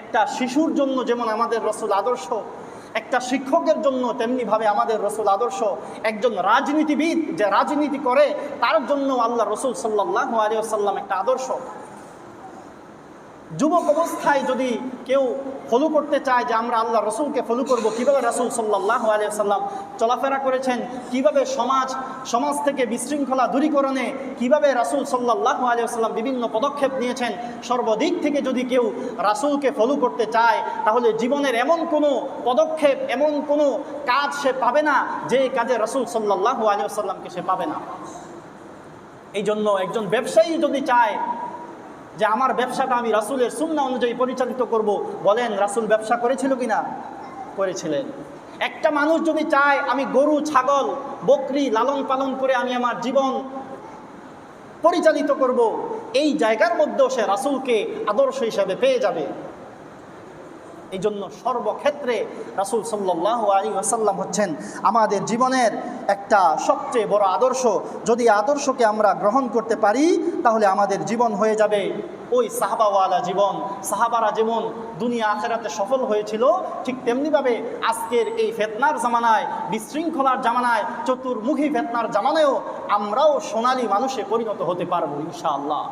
একটা শিশুর জন্য যেমন আমাদের রসুল আদর্শ, একটা শিক্ষকের জন্য তেমনিভাবে আমাদের রসুল আদর্শ, একজন রাজনীতিবিদ যে রাজনীতি করে তার জন্য আল্লাহ রসুল সাল্লাল্লাহু আলাইহি ওয়াসাল্লাম একটা আদর্শ। যুবক অবস্থায় যদি কেউ ফলো করতে চায় যে আমরা আল্লাহ রসুলকে ফলো করব, কীভাবে রাসূল সাল্লাল্লাহু আলাইহি ওয়াসাল্লাম চলাফেরা করেছেন, কীভাবে সমাজ থেকে বিশৃঙ্খলা দূরীকরণে কীভাবে রাসূল সাল্লাল্লাহু আলাইহি ওয়াসাল্লাম বিভিন্ন পদক্ষেপ নিয়েছেন, সর্বদিক থেকে যদি কেউ রাসূলকে ফলো করতে চায় তাহলে জীবনের এমন কোনো পদক্ষেপ, এমন কোনো কাজ সে পাবে না যে কাজে রাসূল সাল্লাল্লাহু আলাইহি ওয়াসাল্লামকে সে পাবে না। এই জন্য একজন ব্যবসায়ী যদি চায় যে আমার ব্যবসাটা আমি রাসূলের সুন্নাহ অনুযায়ী পরিচালিত করব, বলেন রাসূল ব্যবসা করেছিল কিনা? করেছিলেন। একটা মানুষ যদি চায় আমি গরু, ছাগল, বকরি লালন পালন করে আমি আমার জীবন পরিচালিত করব, এই জায়গার মধ্যেও সে রাসূলকে আদর্শ হিসাবে পেয়ে যাবে। এই জন্য সর্বক্ষেত্রে রাসূল সাল্লাল্লাহু আলাইহি ওয়াসাল্লাম হচ্ছেন আমাদের জীবনের একটা সবচেয়ে বড় আদর্শ। যদি আদর্শকে আমরা গ্রহণ করতে পারি তাহলে আমাদের জীবন হয়ে যাবে ওই সাহাবাওয়ালা জীবন। সাহাবারা যেমন দুনিয়া আখিরাতে সফল হয়েছিল, ঠিক তেমনিভাবে আজকের এই ফিতনার জামানায়, বিশৃঙ্খলার জামানায়, চতুর্মুখী ফিতনার জামানায়ও আমরাও সোনালী মানুষে পরিণত হতে পারবো ইনশাআল্লাহ।